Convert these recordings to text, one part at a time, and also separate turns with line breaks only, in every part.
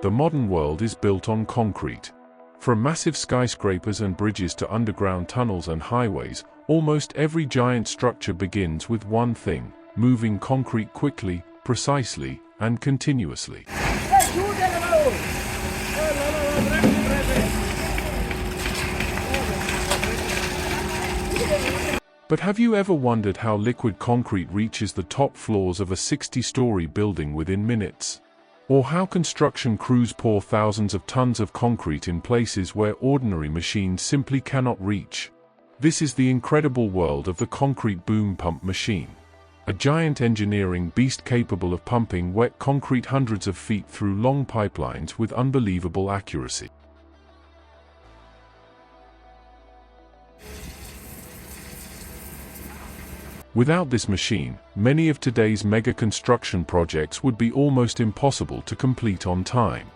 The modern world is built on concrete. From massive skyscrapers and bridges to underground tunnels and highways, almost every giant structure begins with one thing: moving concrete quickly, precisely, and continuously. But have you ever wondered how liquid concrete reaches the top floors of a 60-story building within minutes? Or how construction crews pour thousands of tons of concrete in places where ordinary machines simply cannot reach? This is the incredible world of the concrete boom pump machine. A giant engineering beast capable of pumping wet concrete hundreds of feet through long pipelines with unbelievable accuracy. Without this machine, many of today's mega construction projects would be almost impossible to complete on time.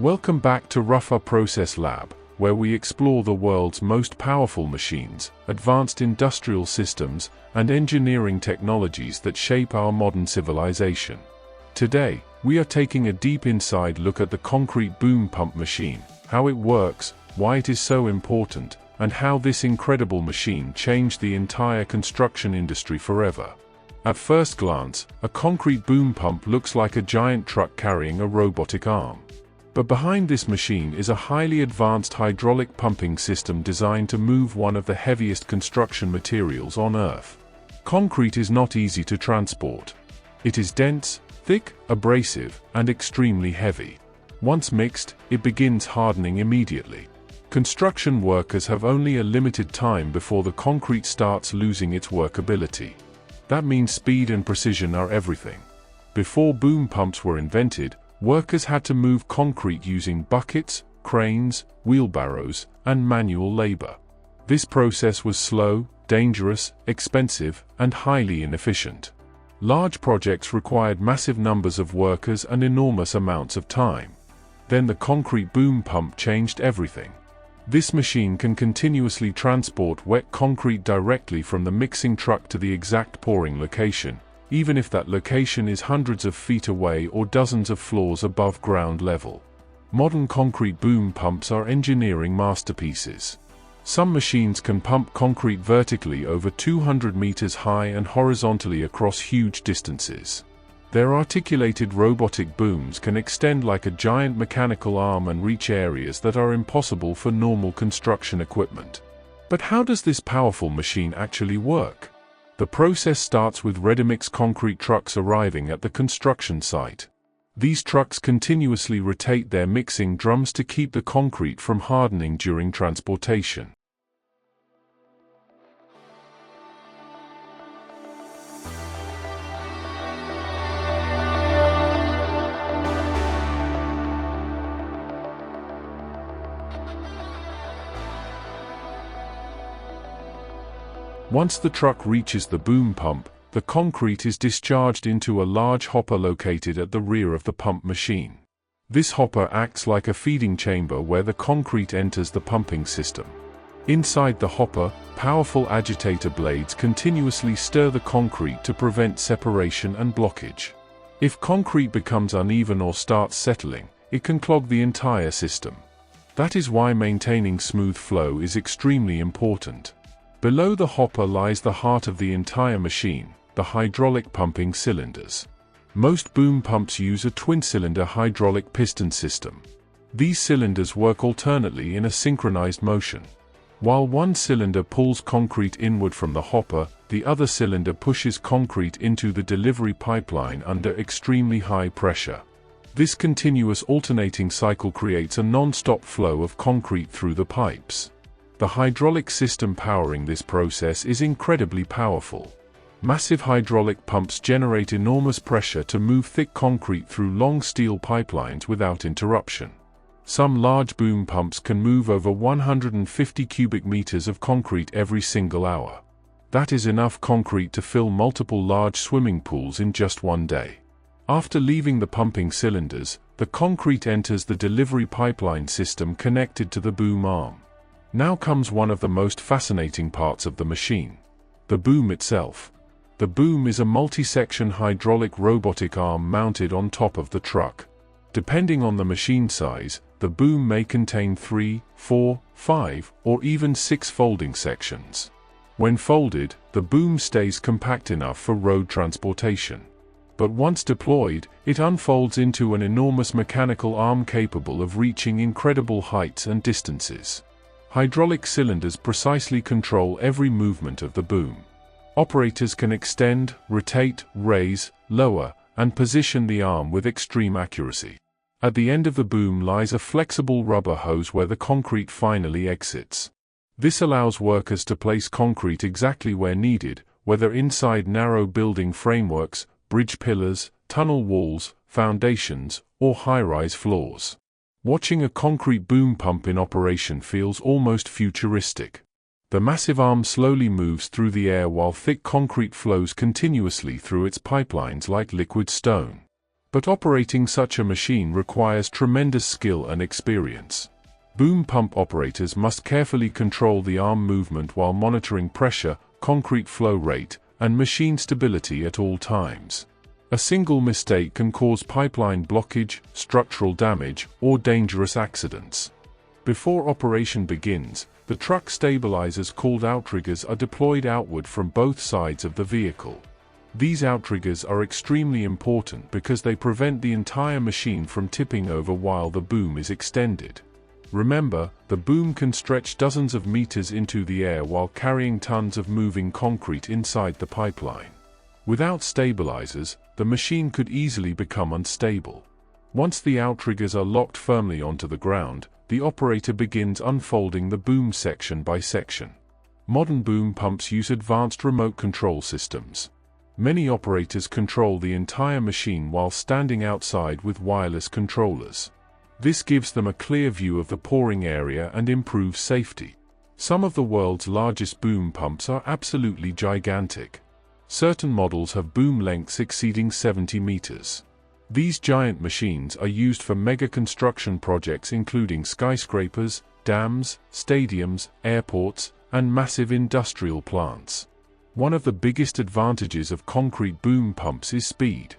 Welcome back to Rougher Process Lab, where we explore the world's most powerful machines, advanced industrial systems, and engineering technologies that shape our modern civilization. Today, we are taking a deep inside look at the concrete boom pump machine, how it works, why it is so important, and how this incredible machine changed the entire construction industry forever. At first glance, a concrete boom pump looks like a giant truck carrying a robotic arm. But behind this machine is a highly advanced hydraulic pumping system designed to move one of the heaviest construction materials on Earth. Concrete is not easy to transport. It is dense, thick, abrasive, and extremely heavy. Once mixed, it begins hardening immediately. Construction workers have only a limited time before the concrete starts losing its workability. That means speed and precision are everything. Before boom pumps were invented, workers had to move concrete using buckets, cranes, wheelbarrows, and manual labor. This process was slow, dangerous, expensive, and highly inefficient. Large projects required massive numbers of workers and enormous amounts of time. Then the concrete boom pump changed everything. This machine can continuously transport wet concrete directly from the mixing truck to the exact pouring location, even if that location is hundreds of feet away or dozens of floors above ground level. Modern concrete boom pumps are engineering masterpieces. Some machines can pump concrete vertically over 200 meters high and horizontally across huge distances. Their articulated robotic booms can extend like a giant mechanical arm and reach areas that are impossible for normal construction equipment. But how does this powerful machine actually work? The process starts with ready-mix concrete trucks arriving at the construction site. These trucks continuously rotate their mixing drums to keep the concrete from hardening during transportation. Once the truck reaches the boom pump, the concrete is discharged into a large hopper located at the rear of the pump machine. This hopper acts like a feeding chamber where the concrete enters the pumping system. Inside the hopper, powerful agitator blades continuously stir the concrete to prevent separation and blockage. If concrete becomes uneven or starts settling, it can clog the entire system. That is why maintaining smooth flow is extremely important. Below the hopper lies the heart of the entire machine, the hydraulic pumping cylinders. Most boom pumps use a twin-cylinder hydraulic piston system. These cylinders work alternately in a synchronized motion. While one cylinder pulls concrete inward from the hopper, the other cylinder pushes concrete into the delivery pipeline under extremely high pressure. This continuous alternating cycle creates a non-stop flow of concrete through the pipes. The hydraulic system powering this process is incredibly powerful. Massive hydraulic pumps generate enormous pressure to move thick concrete through long steel pipelines without interruption. Some large boom pumps can move over 150 cubic meters of concrete every single hour. That is enough concrete to fill multiple large swimming pools in just one day. After leaving the pumping cylinders, the concrete enters the delivery pipeline system connected to the boom arm. Now comes one of the most fascinating parts of the machine: the boom itself. The boom is a multi-section hydraulic robotic arm mounted on top of the truck. Depending on the machine size, the boom may contain 3, 4, 5, or even 6 folding sections. When folded, the boom stays compact enough for road transportation. But once deployed, it unfolds into an enormous mechanical arm capable of reaching incredible heights and distances. Hydraulic cylinders precisely control every movement of the boom. Operators can extend, rotate, raise, lower, and position the arm with extreme accuracy. At the end of the boom lies a flexible rubber hose where the concrete finally exits. This allows workers to place concrete exactly where needed, whether inside narrow building frameworks, bridge pillars, tunnel walls, foundations, or high-rise floors. Watching a concrete boom pump in operation feels almost futuristic. The massive arm slowly moves through the air while thick concrete flows continuously through its pipelines like liquid stone. But operating such a machine requires tremendous skill and experience. Boom pump operators must carefully control the arm movement while monitoring pressure, concrete flow rate, and machine stability at all times. A single mistake can cause pipeline blockage, structural damage, or dangerous accidents. Before operation begins, the truck stabilizers called outriggers are deployed outward from both sides of the vehicle. These outriggers are extremely important because they prevent the entire machine from tipping over while the boom is extended. Remember, the boom can stretch dozens of meters into the air while carrying tons of moving concrete inside the pipeline. Without stabilizers, the machine could easily become unstable. Once the outriggers are locked firmly onto the ground, the operator begins unfolding the boom section by section. Modern boom pumps use advanced remote control systems. Many operators control the entire machine while standing outside with wireless controllers. This gives them a clear view of the pouring area and improves safety. Some of the world's largest boom pumps are absolutely gigantic. Certain models have boom lengths exceeding 70 meters. These giant machines are used for mega construction projects including skyscrapers, dams, stadiums, airports, and massive industrial plants. One of the biggest advantages of concrete boom pumps is speed.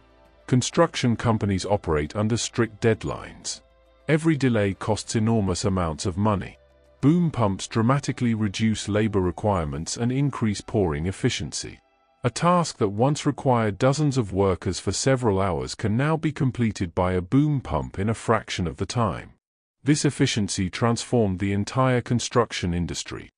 Construction companies operate under strict deadlines. Every delay costs enormous amounts of money. Boom pumps dramatically reduce labor requirements and increase pouring efficiency. A task that once required dozens of workers for several hours can now be completed by a boom pump in a fraction of the time. This efficiency transformed the entire construction industry.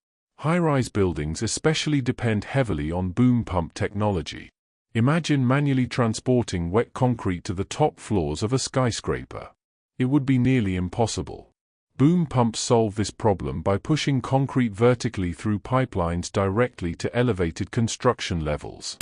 High-rise buildings especially depend heavily on boom pump technology. Imagine manually transporting wet concrete to the top floors of a skyscraper. It would be nearly impossible. Boom pumps solve this problem by pushing concrete vertically through pipelines directly to elevated construction levels.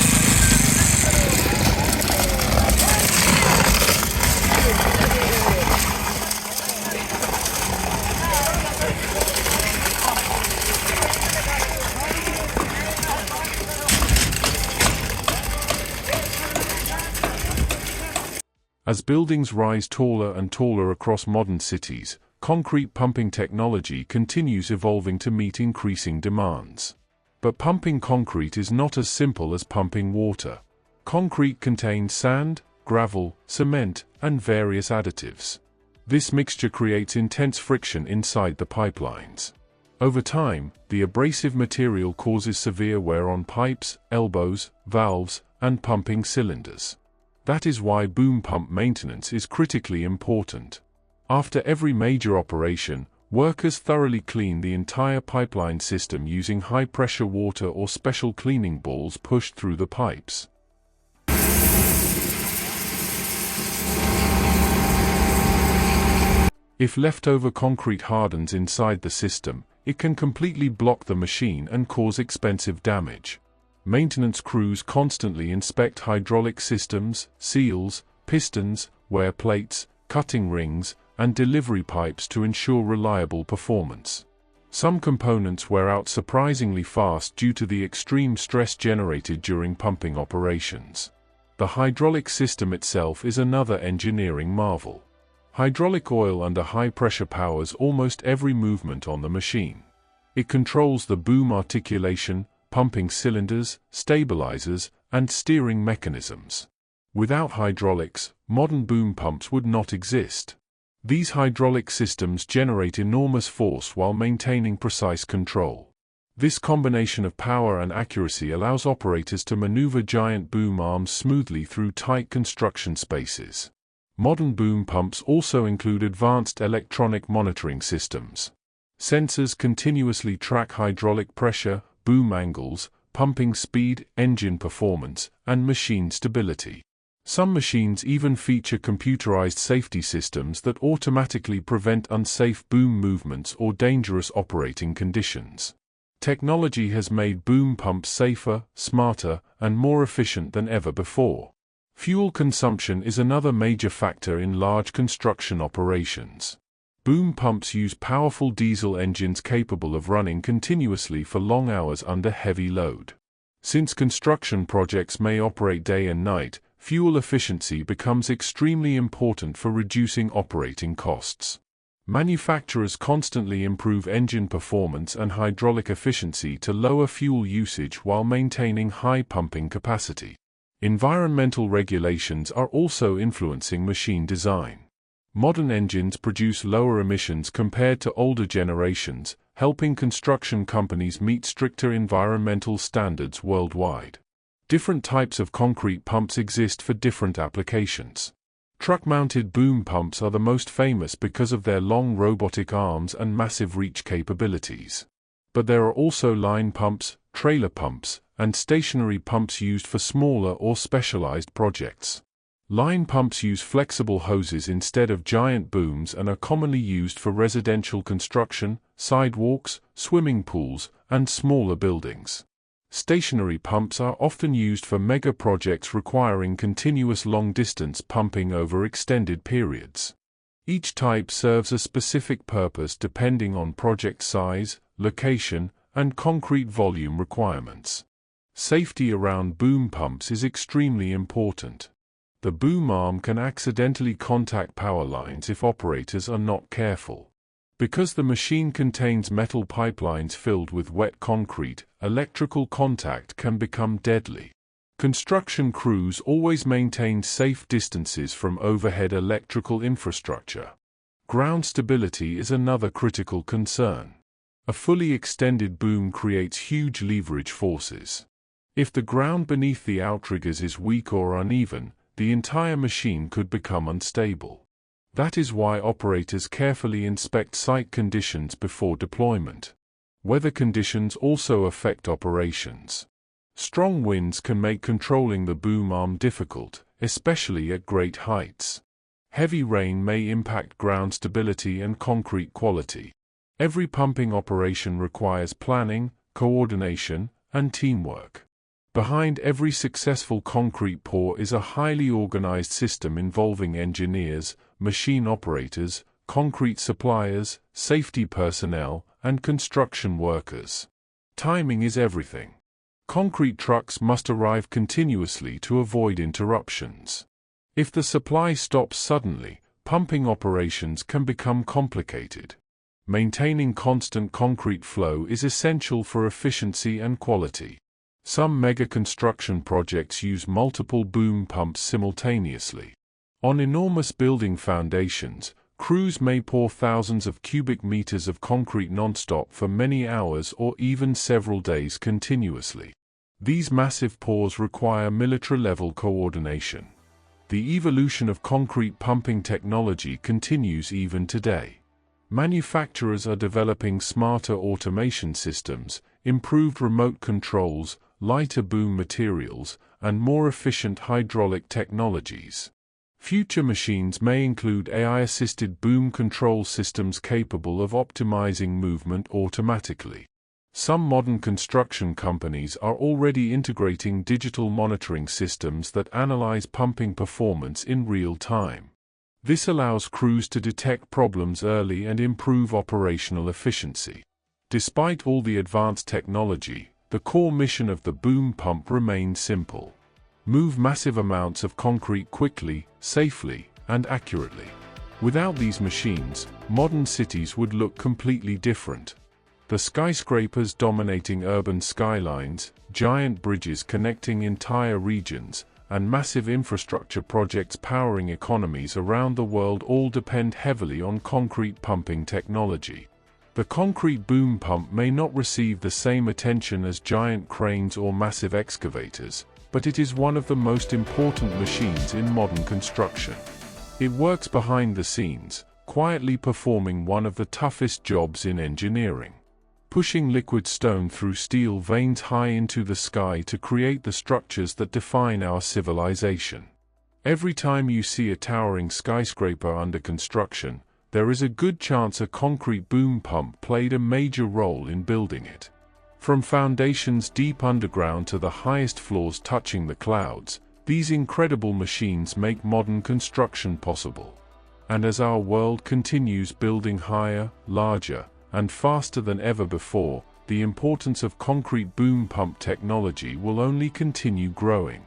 As buildings rise taller and taller across modern cities, concrete pumping technology continues evolving to meet increasing demands. But pumping concrete is not as simple as pumping water. Concrete contains sand, gravel, cement, and various additives. This mixture creates intense friction inside the pipelines. Over time, the abrasive material causes severe wear on pipes, elbows, valves, and pumping cylinders. That is why boom pump maintenance is critically important. After every major operation, workers thoroughly clean the entire pipeline system using high-pressure water or special cleaning balls pushed through the pipes. If leftover concrete hardens inside the system, it can completely block the machine and cause expensive damage. Maintenance crews constantly inspect hydraulic systems, seals, pistons, wear plates, cutting rings, and delivery pipes to ensure reliable performance. Some components wear out surprisingly fast due to the extreme stress generated during pumping operations. The hydraulic system itself is another engineering marvel. Hydraulic oil under high pressure powers almost every movement on the machine. It controls the boom articulation, pumping cylinders, stabilizers, and steering mechanisms. Without hydraulics, modern boom pumps would not exist. These hydraulic systems generate enormous force while maintaining precise control. This combination of power and accuracy allows operators to maneuver giant boom arms smoothly through tight construction spaces. Modern boom pumps also include advanced electronic monitoring systems. Sensors continuously track hydraulic pressure, boom angles, pumping speed, engine performance, and machine stability. Some machines even feature computerized safety systems that automatically prevent unsafe boom movements or dangerous operating conditions. Technology has made boom pumps safer, smarter, and more efficient than ever before. Fuel consumption is another major factor in large construction operations. Boom pumps use powerful diesel engines capable of running continuously for long hours under heavy load. Since construction projects may operate day and night, fuel efficiency becomes extremely important for reducing operating costs. Manufacturers constantly improve engine performance and hydraulic efficiency to lower fuel usage while maintaining high pumping capacity. Environmental regulations are also influencing machine design. Modern engines produce lower emissions compared to older generations, helping construction companies meet stricter environmental standards worldwide. Different types of concrete pumps exist for different applications. Truck-mounted boom pumps are the most famous because of their long robotic arms and massive reach capabilities. But there are also line pumps, trailer pumps, and stationary pumps used for smaller or specialized projects. Line pumps use flexible hoses instead of giant booms and are commonly used for residential construction, sidewalks, swimming pools, and smaller buildings. Stationary pumps are often used for mega projects requiring continuous long-distance pumping over extended periods. Each type serves a specific purpose depending on project size, location, and concrete volume requirements. Safety around boom pumps is extremely important. The boom arm can accidentally contact power lines if operators are not careful. Because the machine contains metal pipelines filled with wet concrete, electrical contact can become deadly. Construction crews always maintain safe distances from overhead electrical infrastructure. Ground stability is another critical concern. A fully extended boom creates huge leverage forces. If the ground beneath the outriggers is weak or uneven, the entire machine could become unstable. That is why operators carefully inspect site conditions before deployment. Weather conditions also affect operations. Strong winds can make controlling the boom arm difficult, especially at great heights. Heavy rain may impact ground stability and concrete quality. Every pumping operation requires planning, coordination, and teamwork. Behind every successful concrete pour is a highly organized system involving engineers, machine operators, concrete suppliers, safety personnel, and construction workers. Timing is everything. Concrete trucks must arrive continuously to avoid interruptions. If the supply stops suddenly, pumping operations can become complicated. Maintaining constant concrete flow is essential for efficiency and quality. Some mega construction projects use multiple boom pumps simultaneously. On enormous building foundations, crews may pour thousands of cubic meters of concrete non-stop for many hours or even several days continuously. These massive pours require military-level coordination. The evolution of concrete pumping technology continues even today. Manufacturers are developing smarter automation systems, improved remote controls, lighter boom materials, and more efficient hydraulic technologies. Future machines may include AI-assisted boom control systems capable of optimizing movement automatically. Some modern construction companies are already integrating digital monitoring systems that analyze pumping performance in real time. This allows crews to detect problems early and improve operational efficiency. Despite all the advanced technology, the core mission of the boom pump remains simple. Move massive amounts of concrete quickly, safely, and accurately. Without these machines, modern cities would look completely different. The skyscrapers dominating urban skylines, giant bridges connecting entire regions, and massive infrastructure projects powering economies around the world all depend heavily on concrete pumping technology. The concrete boom pump may not receive the same attention as giant cranes or massive excavators, but it is one of the most important machines in modern construction. It works behind the scenes, quietly performing one of the toughest jobs in engineering, pushing liquid stone through steel veins high into the sky to create the structures that define our civilization. Every time you see a towering skyscraper under construction, there is a good chance a concrete boom pump played a major role in building it. From foundations deep underground to the highest floors touching the clouds, these incredible machines make modern construction possible. And as our world continues building higher, larger, and faster than ever before, the importance of concrete boom pump technology will only continue growing.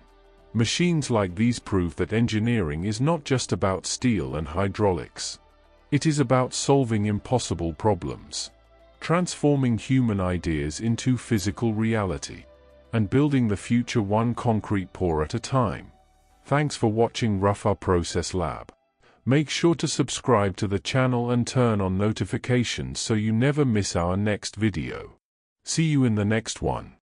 Machines like these prove that engineering is not just about steel and hydraulics. It is about solving impossible problems, transforming human ideas into physical reality, and building the future one concrete pour at a time. Thanks for watching Rafa Process Lab. Make sure to subscribe to the channel and turn on notifications so you never miss our next video. See you in the next one.